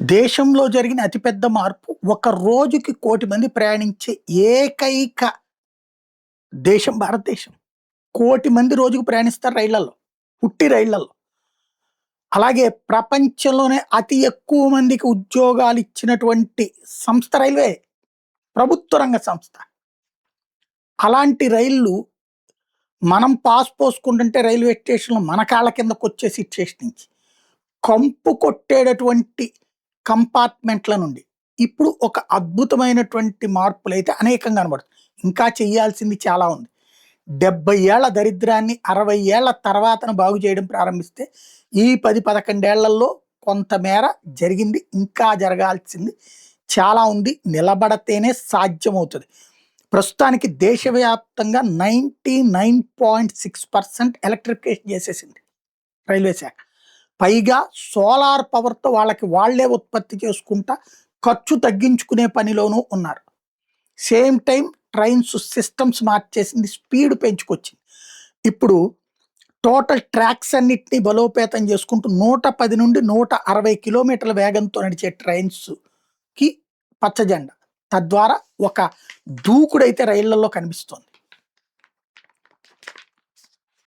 దేశంలో జరిగిన అతిపెద్ద మార్పు ఒక రోజుకి 1,00,00,000 ప్రయాణించే ఏకైక దేశం భారతదేశం. 1,00,00,000 రోజుకు ప్రయాణిస్తారు రైళ్లల్లో. ఉట్టి రైళ్లల్లో. అలాగే ప్రపంచంలోనే అతి ఎక్కువ మందికి ఉద్యోగాలిచ్చినటువంటి సంస్థ రైల్వే. ప్రభుత్వ రంగ సంస్థ. అలాంటి రైళ్ళు మనం పాస్ పోసుకుంటుంటే రైల్వే స్టేషన్‌లో మన కాళ్ళ కిందకొచ్చే సిట్యుయేషన్ నుంచి కంపు కొట్టేటటువంటి కంపార్ట్మెంట్ల నుండి ఇప్పుడు ఒక అద్భుతమైనటువంటి మార్పులైతే అనేకంగా కనబడుతుంది. ఇంకా చేయాల్సింది చాలా ఉంది. 70 ఏళ్ల దరిద్రాన్ని 60 ఏళ్ల తర్వాతన బాగు చేయడం ప్రారంభిస్తే ఈ 10, 11 ఏళ్లలో కొంతమేర జరిగింది. ఇంకా జరగాల్సింది చాలా ఉంది. నిలబడితేనే సాధ్యమవుతది. ప్రస్తుతానికి దేశవ్యాప్తంగా 99.6% ఎలక్ట్రిఫికేషన్ చేసేసింది రైల్వే శాఖ. పైగా సోలార్ పవర్‌తో వాళ్ళకి వాళ్ళే ఉత్పత్తి చేసుకుంటా ఖర్చు తగ్గించుకునే పనిలోనూ ఉన్నారు. సేమ్ టైమ్ ట్రైన్స్ సిస్టమ్స్ మార్చేసింది. స్పీడ్ పెంచుకొచ్చింది. ఇప్పుడు టోటల్ ట్రాక్స్ అన్నిటిని బలోపేతం చేసుకుంటూ 110 నుండి 160 కిలోమీటర్ల వేగంతో నడిచే ట్రైన్స్‌కి పచ్చజెండా. తద్వారా ఒక దూకుడైతే రైళ్లలో కనిపిస్తోంది.